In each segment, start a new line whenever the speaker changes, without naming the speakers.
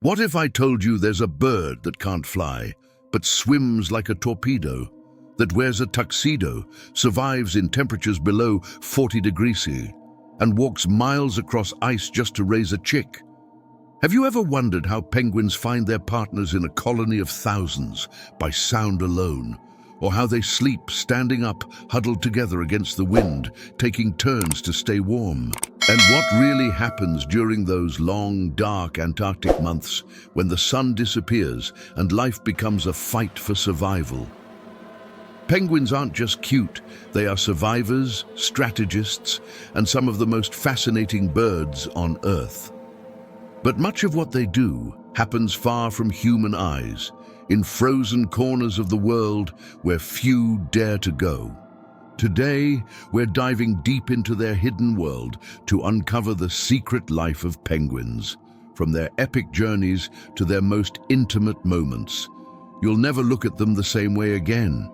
What if I told you there's a bird that can't fly, but swims like a torpedo, that wears a tuxedo, survives in temperatures below 40 degrees C, and walks miles across ice just to raise a chick? Have you ever wondered how penguins find their partners in a colony of thousands by sound alone? Or how they sleep standing up, huddled together against the wind, taking turns to stay warm? And what really happens during those long, dark Antarctic months when the sun disappears and life becomes a fight for survival? Penguins aren't just cute, they are survivors, strategists, and some of the most fascinating birds on Earth. But much of what they do happens far from human eyes, in frozen corners of the world where few dare to go. Today, we're diving deep into their hidden world to uncover the secret life of penguins, from their epic journeys to their most intimate moments. You'll never look at them the same way again.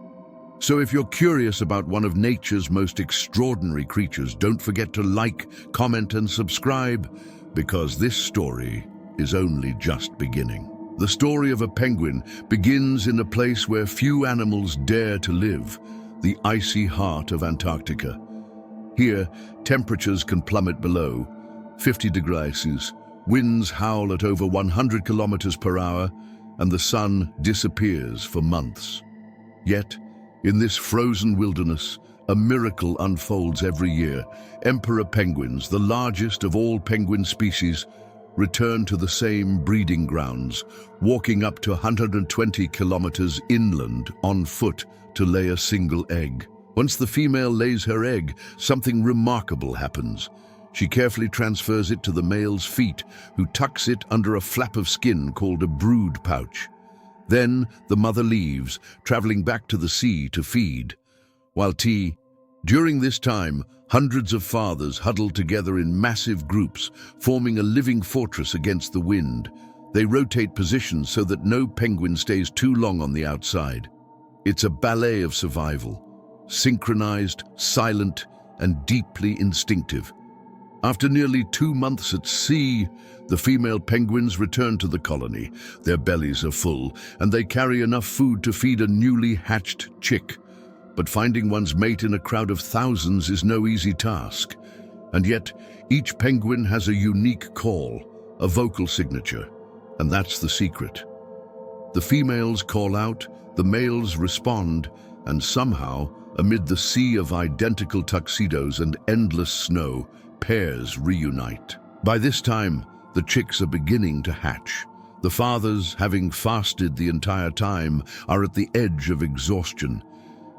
So if you're curious about one of nature's most extraordinary creatures, don't forget to like, comment, and subscribe, because this story is only just beginning. The story of a penguin begins in a place where few animals dare to live, the icy heart of Antarctica. Here, temperatures can plummet below 50 degrees, winds howl at over 100 kilometers per hour, and the sun disappears for months. Yet, in this frozen wilderness, a miracle unfolds every year. Emperor penguins, the largest of all penguin species, return to the same breeding grounds, walking up to 120 kilometers inland on foot to lay a single egg. Once the female lays her egg, something remarkable happens. She carefully transfers it to the male's feet, who tucks it under a flap of skin called a brood pouch. Then the mother leaves, traveling back to the sea to feed. During this time, hundreds of fathers huddle together in massive groups, forming a living fortress against the wind. They rotate positions so that no penguin stays too long on the outside. It's a ballet of survival, synchronized, silent, and deeply instinctive. After nearly 2 months at sea, the female penguins return to the colony. Their bellies are full, and they carry enough food to feed a newly hatched chick. But finding one's mate in a crowd of thousands is no easy task. And yet, each penguin has a unique call, a vocal signature, and that's the secret. The females call out, the males respond, and somehow, amid the sea of identical tuxedos and endless snow, pairs reunite. By this time, the chicks are beginning to hatch. The fathers, having fasted the entire time, are at the edge of exhaustion.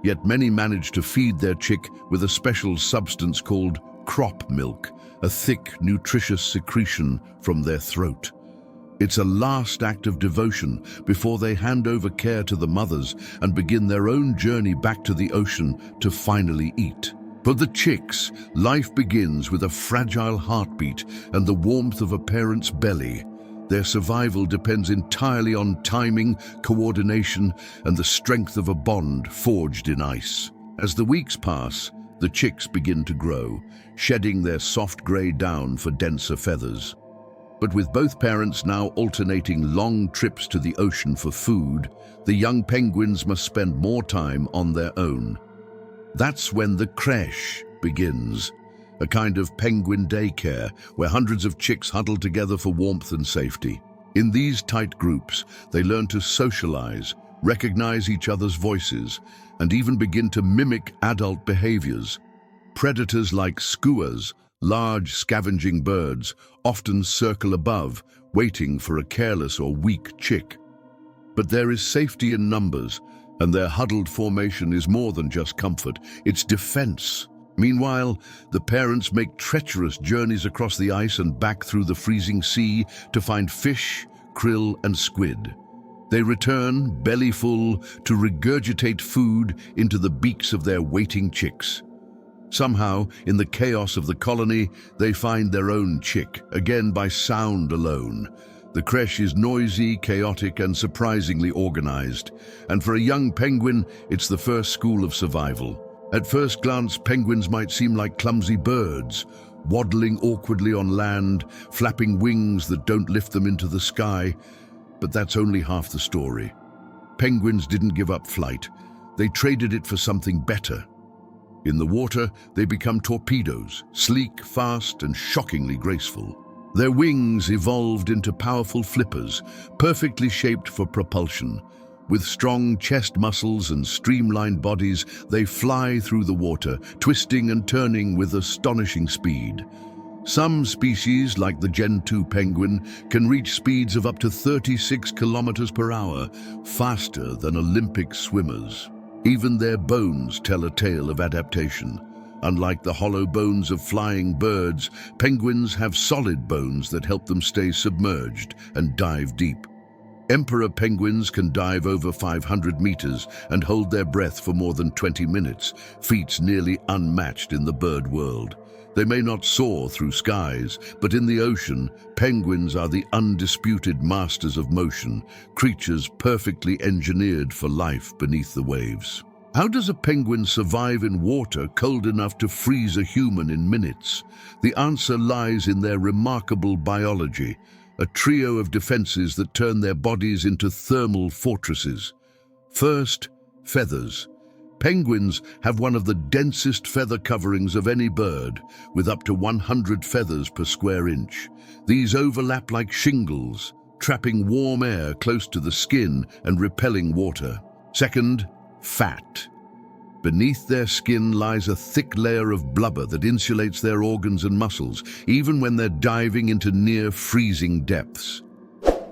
Yet many manage to feed their chick with a special substance called crop milk, a thick, nutritious secretion from their throat. It's a last act of devotion before they hand over care to the mothers and begin their own journey back to the ocean to finally eat. For the chicks, life begins with a fragile heartbeat and the warmth of a parent's belly. Their survival depends entirely on timing, coordination, and the strength of a bond forged in ice. As the weeks pass, the chicks begin to grow, shedding their soft gray down for denser feathers. But with both parents now alternating long trips to the ocean for food, the young penguins must spend more time on their own. That's when the crèche begins, a kind of penguin daycare where hundreds of chicks huddle together for warmth and safety. In these tight groups, they learn to socialize, recognize each other's voices, and even begin to mimic adult behaviors. Predators like skuas, large scavenging birds, often circle above, waiting for a careless or weak chick. But there is safety in numbers, and their huddled formation is more than just comfort, it's defense. Meanwhile, the parents make treacherous journeys across the ice and back through the freezing sea to find fish, krill, and squid. They return, belly full, to regurgitate food into the beaks of their waiting chicks. Somehow, in the chaos of the colony, they find their own chick, again by sound alone. The crèche is noisy, chaotic, and surprisingly organized. And for a young penguin, it's the first school of survival. At first glance, penguins might seem like clumsy birds, waddling awkwardly on land, flapping wings that don't lift them into the sky. But that's only half the story. Penguins didn't give up flight. They traded it for something better. In the water, they become torpedoes, sleek, fast, and shockingly graceful. Their wings evolved into powerful flippers, perfectly shaped for propulsion. With strong chest muscles and streamlined bodies, they fly through the water, twisting and turning with astonishing speed. Some species, like the Gentoo penguin, can reach speeds of up to 36 kilometers per hour, faster than Olympic swimmers. Even their bones tell a tale of adaptation. Unlike the hollow bones of flying birds, penguins have solid bones that help them stay submerged and dive deep. Emperor penguins can dive over 500 meters and hold their breath for more than 20 minutes, feats nearly unmatched in the bird world. They may not soar through skies, but in the ocean, penguins are the undisputed masters of motion, creatures perfectly engineered for life beneath the waves. How does a penguin survive in water cold enough to freeze a human in minutes? The answer lies in their remarkable biology, a trio of defenses that turn their bodies into thermal fortresses. First, feathers. Penguins have one of the densest feather coverings of any bird, with up to 100 feathers per square inch. These overlap like shingles, trapping warm air close to the skin and repelling water. Second, fat. Beneath their skin lies a thick layer of blubber that insulates their organs and muscles, even when they're diving into near-freezing depths.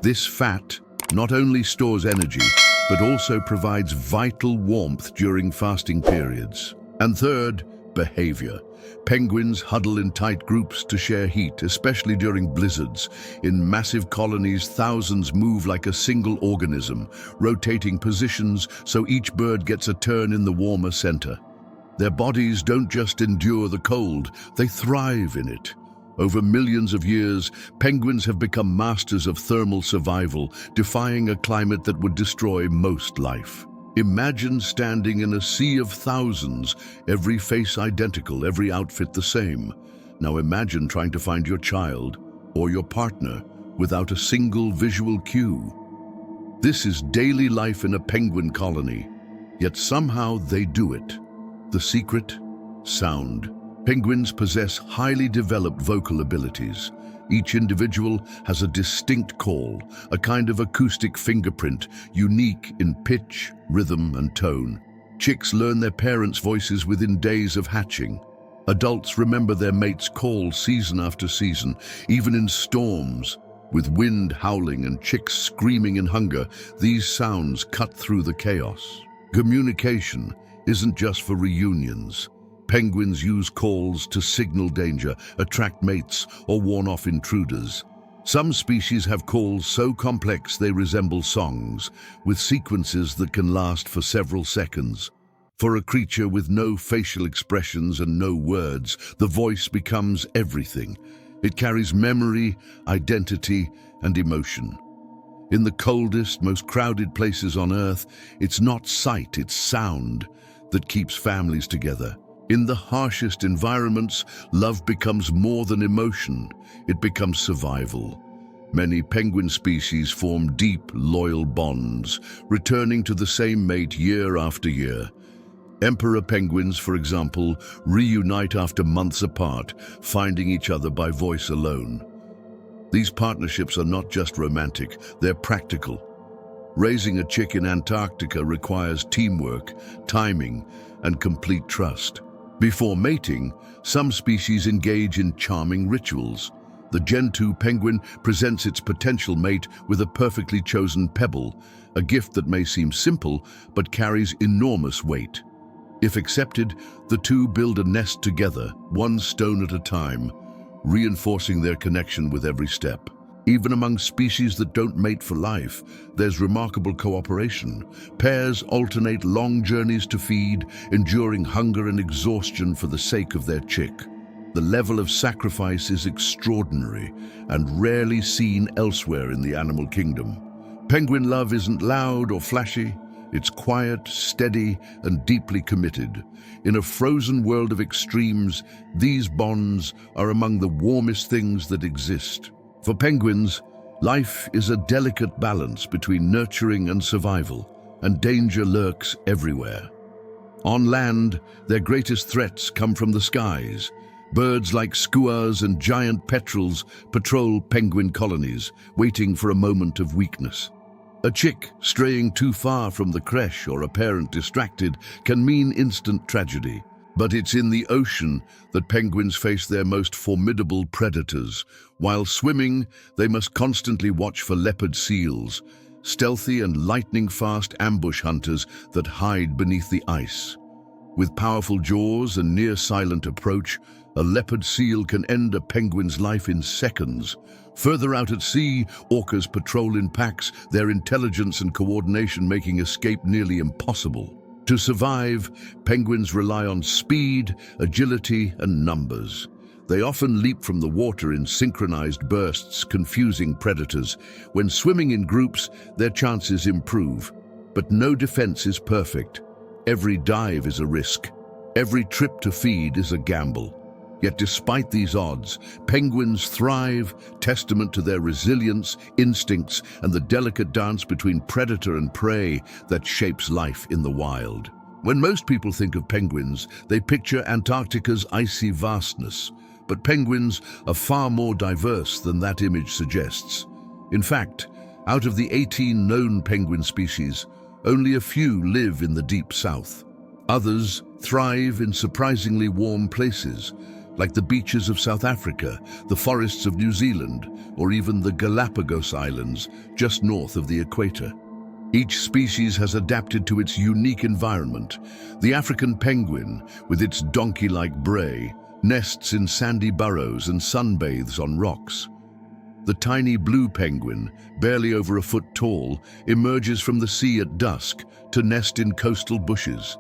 This fat not only stores energy, but also provides vital warmth during fasting periods. And third, behavior. Penguins huddle in tight groups to share heat, especially during blizzards. In massive colonies, thousands move like a single organism, rotating positions so each bird gets a turn in the warmer center. Their bodies don't just endure the cold, they thrive in it. Over millions of years, penguins have become masters of thermal survival, defying a climate that would destroy most life. Imagine standing in a sea of thousands, every face identical, every outfit the same. Now imagine trying to find your child or your partner without a single visual cue. This is daily life in a penguin colony, yet somehow they do it. The secret? Sound. Penguins possess highly developed vocal abilities. Each individual has a distinct call, a kind of acoustic fingerprint, unique in pitch, rhythm, and tone. Chicks learn their parents' voices within days of hatching. Adults remember their mate's call season after season, even in storms. With wind howling and chicks screaming in hunger, these sounds cut through the chaos. Communication isn't just for reunions. Penguins use calls to signal danger, attract mates, or warn off intruders. Some species have calls so complex they resemble songs, with sequences that can last for several seconds. For a creature with no facial expressions and no words, the voice becomes everything. It carries memory, identity, and emotion. In the coldest, most crowded places on Earth, it's not sight, it's sound that keeps families together. In the harshest environments, love becomes more than emotion, it becomes survival. Many penguin species form deep, loyal bonds, returning to the same mate year after year. Emperor penguins, for example, reunite after months apart, finding each other by voice alone. These partnerships are not just romantic, they're practical. Raising a chick in Antarctica requires teamwork, timing, and complete trust. Before mating, some species engage in charming rituals. The Gentoo penguin presents its potential mate with a perfectly chosen pebble, a gift that may seem simple but carries enormous weight. If accepted, the two build a nest together, one stone at a time, reinforcing their connection with every step. Even among species that don't mate for life, there's remarkable cooperation. Pairs alternate long journeys to feed, enduring hunger and exhaustion for the sake of their chick. The level of sacrifice is extraordinary and rarely seen elsewhere in the animal kingdom. Penguin love isn't loud or flashy. It's quiet, steady, and deeply committed. In a frozen world of extremes, these bonds are among the warmest things that exist. For penguins, life is a delicate balance between nurturing and survival, and danger lurks everywhere. On land, their greatest threats come from the skies. Birds like skuas and giant petrels patrol penguin colonies, waiting for a moment of weakness. A chick straying too far from the creche or a parent distracted can mean instant tragedy. But it's in the ocean that penguins face their most formidable predators. While swimming, they must constantly watch for leopard seals, stealthy and lightning-fast ambush hunters that hide beneath the ice. With powerful jaws and near-silent approach, a leopard seal can end a penguin's life in seconds. Further out at sea, orcas patrol in packs, their intelligence and coordination making escape nearly impossible. To survive, penguins rely on speed, agility, and numbers. They often leap from the water in synchronized bursts, confusing predators. When swimming in groups, their chances improve. But no defense is perfect. Every dive is a risk. Every trip to feed is a gamble. Yet despite these odds, penguins thrive, testament to their resilience, instincts, and the delicate dance between predator and prey that shapes life in the wild. When most people think of penguins, they picture Antarctica's icy vastness. But penguins are far more diverse than that image suggests. In fact, out of the 18 known penguin species, only a few live in the deep south. Others thrive in surprisingly warm places, like the beaches of South Africa, the forests of New Zealand, or even the Galapagos Islands, just north of the equator. Each species has adapted to its unique environment. The African penguin, with its donkey-like bray, nests in sandy burrows and sunbathes on rocks. The tiny blue penguin, barely over a foot tall, emerges from the sea at dusk to nest in coastal bushes.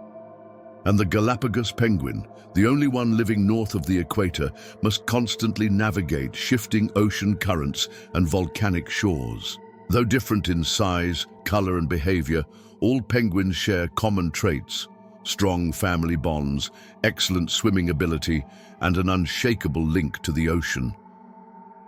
And the Galapagos penguin, the only one living north of the equator, must constantly navigate shifting ocean currents and volcanic shores. Though different in size, color, and behavior, all penguins share common traits: strong family bonds, excellent swimming ability, and an unshakable link to the ocean.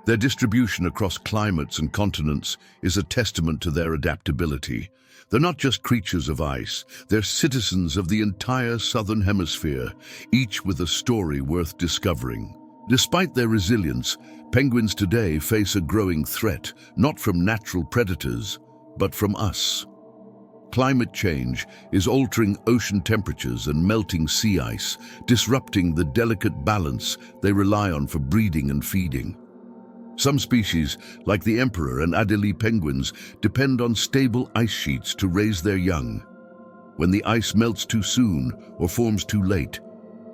Their distribution across climates and continents is a testament to their adaptability. They're not just creatures of ice, they're citizens of the entire southern hemisphere, each with a story worth discovering. Despite their resilience, penguins today face a growing threat, not from natural predators, but from us. Climate change is altering ocean temperatures and melting sea ice, disrupting the delicate balance they rely on for breeding and feeding. Some species, like the emperor and Adelie penguins, depend on stable ice sheets to raise their young. When the ice melts too soon or forms too late,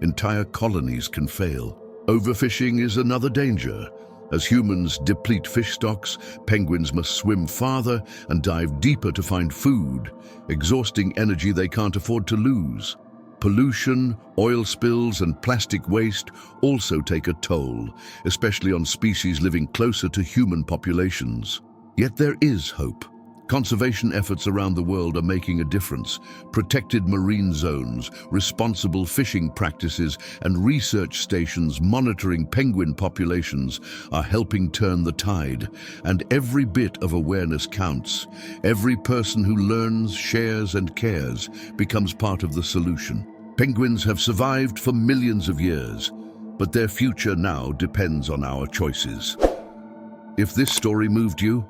entire colonies can fail. Overfishing is another danger. As humans deplete fish stocks, penguins must swim farther and dive deeper to find food, exhausting energy they can't afford to lose. Pollution, oil spills, and plastic waste also take a toll, especially on species living closer to human populations. Yet there is hope. Conservation efforts around the world are making a difference. Protected marine zones, responsible fishing practices, and research stations monitoring penguin populations are helping turn the tide. And every bit of awareness counts. Every person who learns, shares, and cares becomes part of the solution. Penguins have survived for millions of years, but their future now depends on our choices. If this story moved you,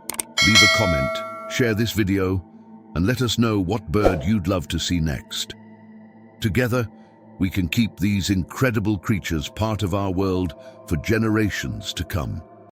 leave a comment, share this video, and let us know what bird you'd love to see next. Together, we can keep these incredible creatures part of our world for generations to come.